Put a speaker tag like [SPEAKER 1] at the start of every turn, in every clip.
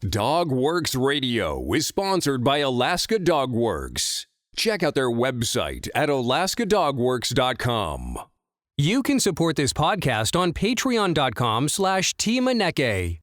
[SPEAKER 1] Dogworks Radio is sponsored by Alaska Dogworks. Check out their website at alaskadogworks.com. You can support this podcast on patreon.com/Timaneke.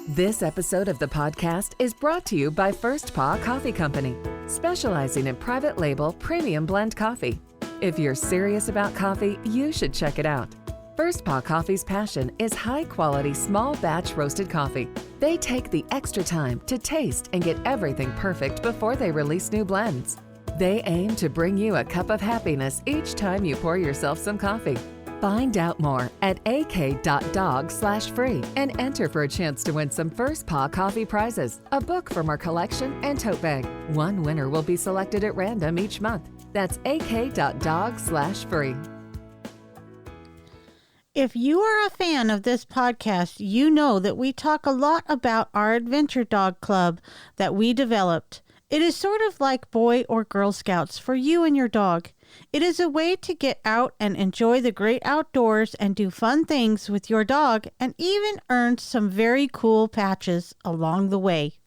[SPEAKER 2] This episode of the podcast is brought to you by First Paw Coffee Company, specializing in private label premium blend coffee. If you're serious about coffee, you should check it out. First Paw Coffee's passion is high-quality, small-batch roasted coffee. They take the extra time to taste and get everything perfect before they release new blends. They aim to bring you a cup of happiness each time you pour yourself some coffee. Find out more at ak.dog/free and enter for a chance to win some First Paw Coffee prizes, a book from our collection, and tote bag. One winner will be selected at random each month. That's ak.dog/free.
[SPEAKER 3] If you are a fan of this podcast, you know that we talk a lot about our adventure dog club that we developed. It is sort of like Boy or Girl Scouts for you and your dog. It is a way to get out and enjoy the great outdoors and do fun things with your dog and even earn some very cool patches along the way.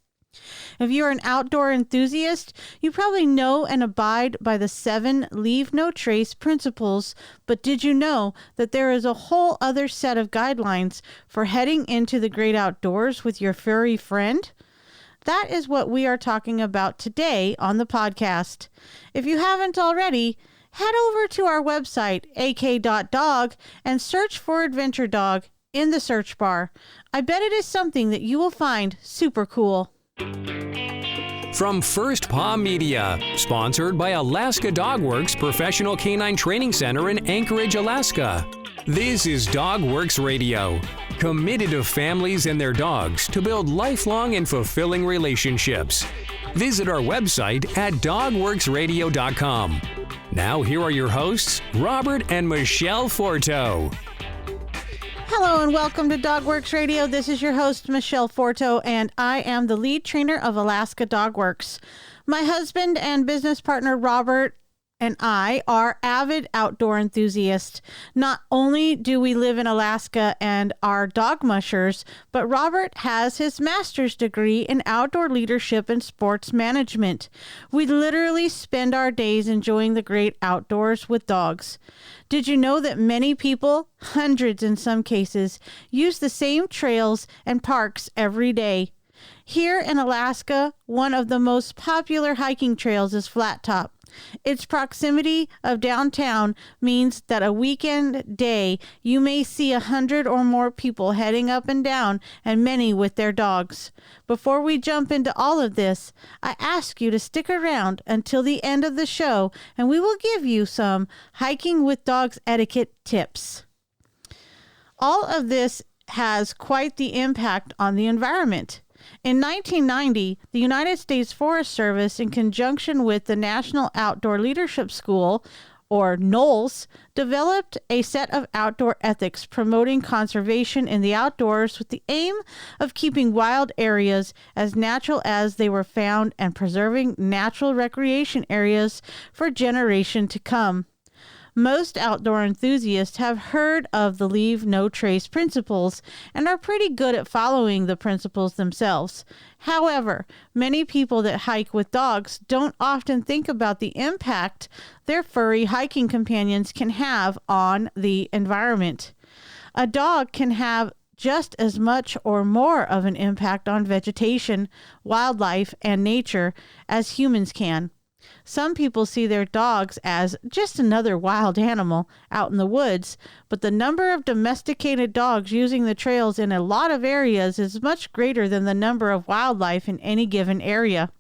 [SPEAKER 3] If you're an outdoor enthusiast, you probably know and abide by the 7 Leave No Trace principles, but did you know that there is a whole other set of guidelines for heading into the great outdoors with your furry friend? That is what we are talking about today on the podcast. If you haven't already, head over to our website, ak.dog, and search for Adventure Dog in the search bar. I bet it is something that you will find super cool.
[SPEAKER 1] From First Paw Media, sponsored by Alaska Dogworks Professional Canine Training Center in Anchorage, Alaska. This is Dogworks Radio, committed to families and their dogs to build lifelong and fulfilling relationships. Visit our website at dogworksradio.com. Now here are your hosts, Robert and Michele Forto.
[SPEAKER 3] Hello and welcome to Dogworks Radio. This is your host, Michele Forto, and I am the lead trainer of Alaska Dogworks. My husband and business partner, Robert, and I are avid outdoor enthusiasts. Not only do we live in Alaska and are dog mushers, but Robert has his master's degree in outdoor leadership and sports management. We literally spend our days enjoying the great outdoors with dogs. Did you know that many people, hundreds in some cases, use the same trails and parks every day? Here in Alaska, one of the most popular hiking trails is Flat Top. Its proximity of downtown means that a weekend day you may see 100 or more people heading up and down, and many with their dogs. Before we jump into all of this, I ask you to stick around until the end of the show, and we will give you some hiking with dogs etiquette tips. All of this has quite the impact on the environment. In 1990, the United States Forest Service, in conjunction with the National Outdoor Leadership School, or NOLS, developed a set of outdoor ethics promoting conservation in the outdoors with the aim of keeping wild areas as natural as they were found and preserving natural recreation areas for generations to come. Most outdoor enthusiasts have heard of the Leave No Trace principles and are pretty good at following the principles themselves. However, many people that hike with dogs don't often think about the impact their furry hiking companions can have on the environment. A dog can have just as much or more of an impact on vegetation, wildlife, and nature as humans can. Some people see their dogs as just another wild animal out in the woods, but the number of domesticated dogs using the trails in a lot of areas is much greater than the number of wildlife in any given area.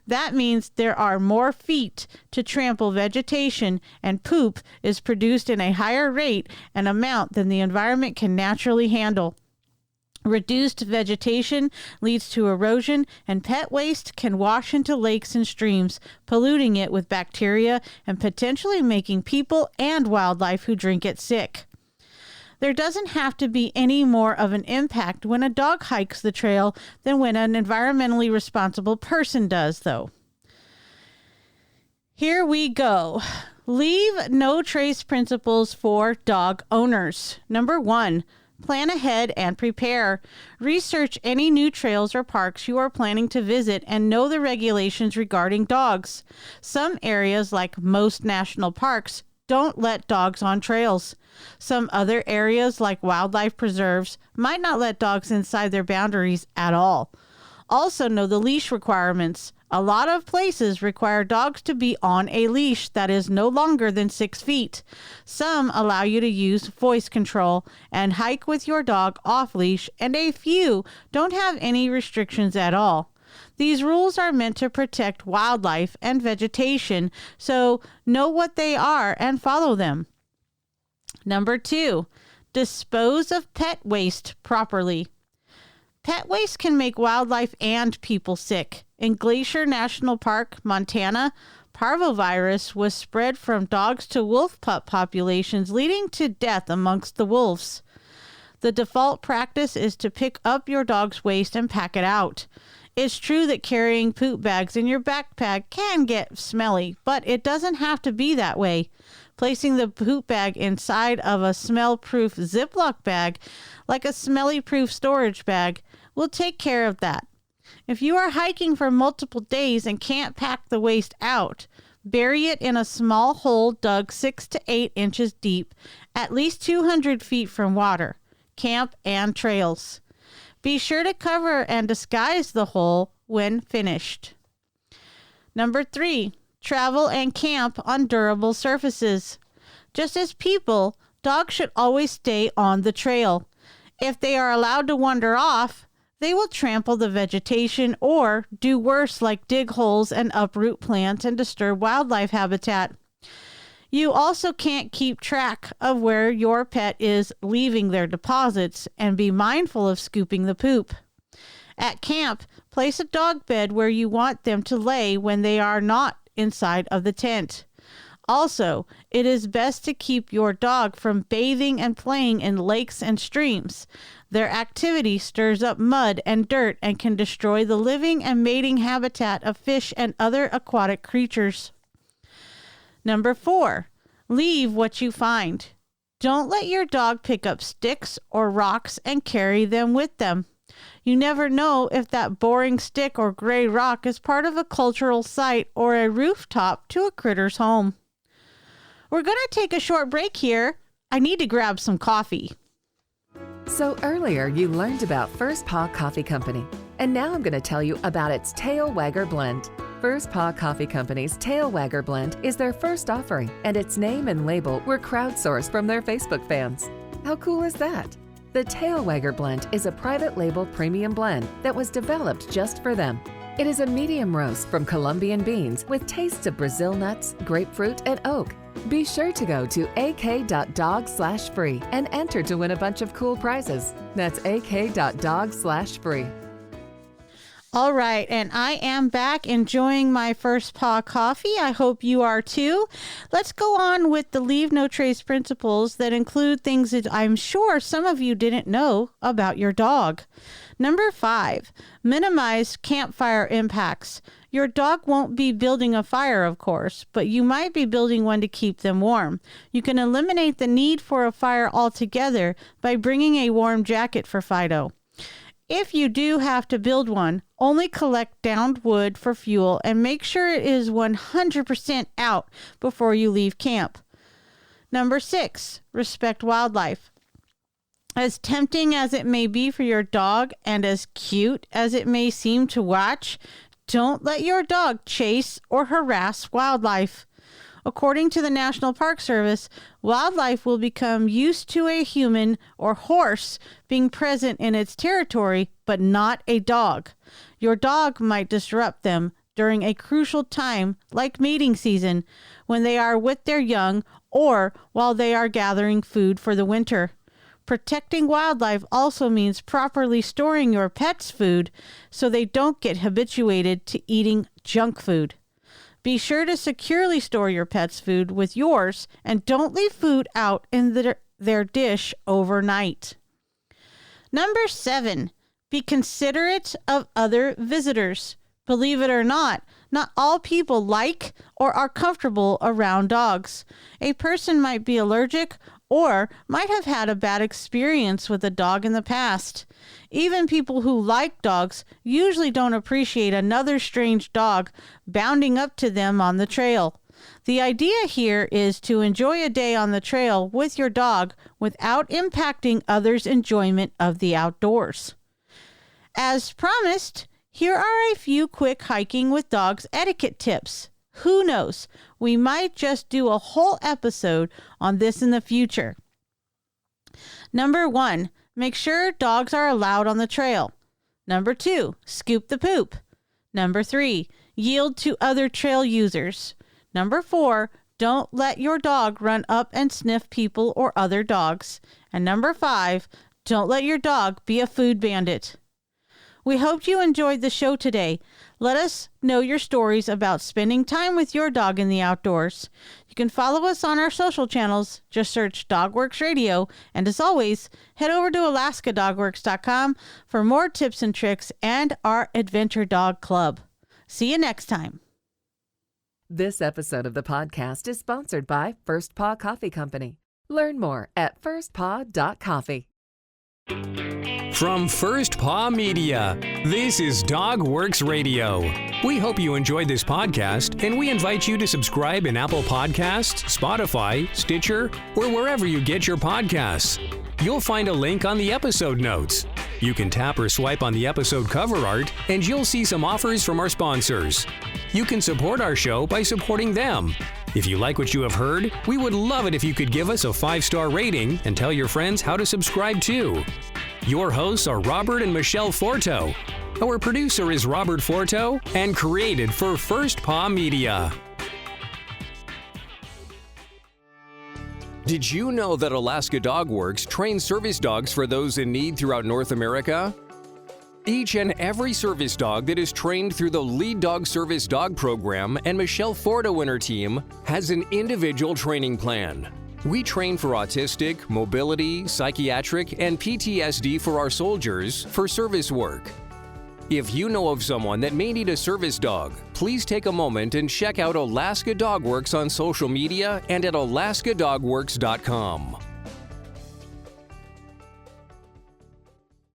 [SPEAKER 3] That means there are more feet to trample vegetation, and poop is produced in a higher rate and amount than the environment can naturally handle. Reduced vegetation leads to erosion, and pet waste can wash into lakes and streams, polluting it with bacteria and potentially making people and wildlife who drink it sick. There doesn't have to be any more of an impact when a dog hikes the trail than when an environmentally responsible person does, though. Here we go. Leave no trace principles for dog owners. Number 1. Plan ahead and prepare. Research any new trails or parks you are planning to visit and know the regulations regarding dogs. Some areas, like most national parks, don't let dogs on trails. Some other areas, like wildlife preserves, might not let dogs inside their boundaries at all. Also know the leash requirements. A lot of places require dogs to be on a leash that is no longer than 6 feet. Some allow you to use voice control and hike with your dog off leash, and a few don't have any restrictions at all. These rules are meant to protect wildlife and vegetation, so know what they are and follow them. Number 2, dispose of pet waste properly. Pet waste can make wildlife and people sick. In Glacier National Park, Montana, parvovirus was spread from dogs to wolf pup populations, leading to death amongst the wolves. The default practice is to pick up your dog's waste and pack it out. It's true that carrying poop bags in your backpack can get smelly, but it doesn't have to be that way. Placing the poop bag inside of a smell-proof Ziploc bag, like a smelly-proof storage bag, will take care of that. If you are hiking for multiple days and can't pack the waste out, bury it in a small hole dug 6 to 8 inches deep, at least 200 feet from water, camp, and trails. Be sure to cover and disguise the hole when finished. Number 3, travel and camp on durable surfaces. Just as people, dogs should always stay on the trail. If they are allowed to wander off, they will trample the vegetation or do worse, like dig holes and uproot plants and disturb wildlife habitat. You also can't keep track of where your pet is leaving their deposits, and be mindful of scooping the poop. At camp, place a dog bed where you want them to lay when they are not inside of the tent. Also, it is best to keep your dog from bathing and playing in lakes and streams. Their activity stirs up mud and dirt and can destroy the living and mating habitat of fish and other aquatic creatures. Number 4, leave what you find. Don't let your dog pick up sticks or rocks and carry them with them. You never know if that boring stick or gray rock is part of a cultural site or a rooftop to a critter's home. We're going to take a short break here. I need to grab some coffee.
[SPEAKER 2] So earlier you learned about First Paw Coffee Company, and now I'm going to tell you about its Tail Wagger Blend. First Paw Coffee Company's Tail Wagger Blend is their first offering, and its name and label were crowdsourced from their Facebook fans. How cool is that? The Tail Wagger Blend is a private label premium blend that was developed just for them. It is a medium roast from Colombian beans with tastes of Brazil nuts, grapefruit, and oak. Be sure to go to ak.dog/free and enter to win a bunch of cool prizes. That's ak.dog/free.
[SPEAKER 3] All right, and I am back enjoying my First Paw coffee. I hope you are too. Let's go on with the Leave No Trace principles that include things that I'm sure some of you didn't know about your dog. Number 5, minimize campfire impacts. Your dog won't be building a fire, of course, but you might be building one to keep them warm. You can eliminate the need for a fire altogether by bringing a warm jacket for Fido. If you do have to build one, only collect downed wood for fuel and make sure it is 100% out before you leave camp. Number 6, respect wildlife. As tempting as it may be for your dog and as cute as it may seem to watch, don't let your dog chase or harass wildlife. According to the National Park Service, wildlife will become used to a human or horse being present in its territory, but not a dog. Your dog might disrupt them during a crucial time like mating season, when they are with their young, or while they are gathering food for the winter. Protecting wildlife also means properly storing your pet's food so they don't get habituated to eating junk food. Be sure to securely store your pet's food with yours and don't leave food out in their dish overnight. Number 7, be considerate of other visitors. Believe it or not all people like or are comfortable around dogs. A person might be allergic or might have had a bad experience with a dog in the past. Even people who like dogs usually don't appreciate another strange dog bounding up to them on the trail. The idea here is to enjoy a day on the trail with your dog without impacting others' enjoyment of the outdoors. As promised, here are a few quick hiking with dogs etiquette tips. Who knows? We might just do a whole episode on this in the future. Number 1, make sure dogs are allowed on the trail. Number 2, scoop the poop. Number 3, yield to other trail users. Number 4, don't let your dog run up and sniff people or other dogs. And number 5, don't let your dog be a food bandit. We hope you enjoyed the show today. Let us know your stories about spending time with your dog in the outdoors. You can follow us on our social channels. Just search DogWorks Radio. And as always, head over to alaskadogworks.com for more tips and tricks and our Adventure Dog Club. See you next time.
[SPEAKER 2] This episode of the podcast is sponsored by First Paw Coffee Company. Learn more at firstpaw.coffee.
[SPEAKER 1] From First Paw Media, this is DogWorks Radio. We hope you enjoyed this podcast, and we invite you to subscribe in Apple Podcasts, Spotify, Stitcher, or wherever you get your podcasts. You'll find a link on the episode notes. You can tap or swipe on the episode cover art, and you'll see some offers from our sponsors. You can support our show by supporting them. If you like what you have heard, we would love it if you could give us a 5-star rating and tell your friends how to subscribe too. Your hosts are Robert and Michele Forto. Our producer is Robert Forto and created for First Paw Media. Did you know that Alaska Dog Works trains service dogs for those in need throughout North America? Each and every service dog that is trained through the Lead Dog Service Dog Program and Michele Forto and her team has an individual training plan. We train for autistic, mobility, psychiatric, and PTSD for our soldiers for service work. If you know of someone that may need a service dog, please take a moment and check out Alaska Dog Works on social media and at alaskadogworks.com.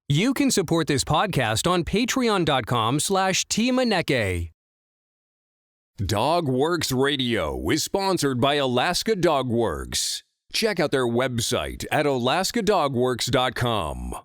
[SPEAKER 1] You can support this podcast on patreon.com/tmaneke. DogWorks Radio is sponsored by Alaska Dog Works. Check out their website at alaskadogworks.com.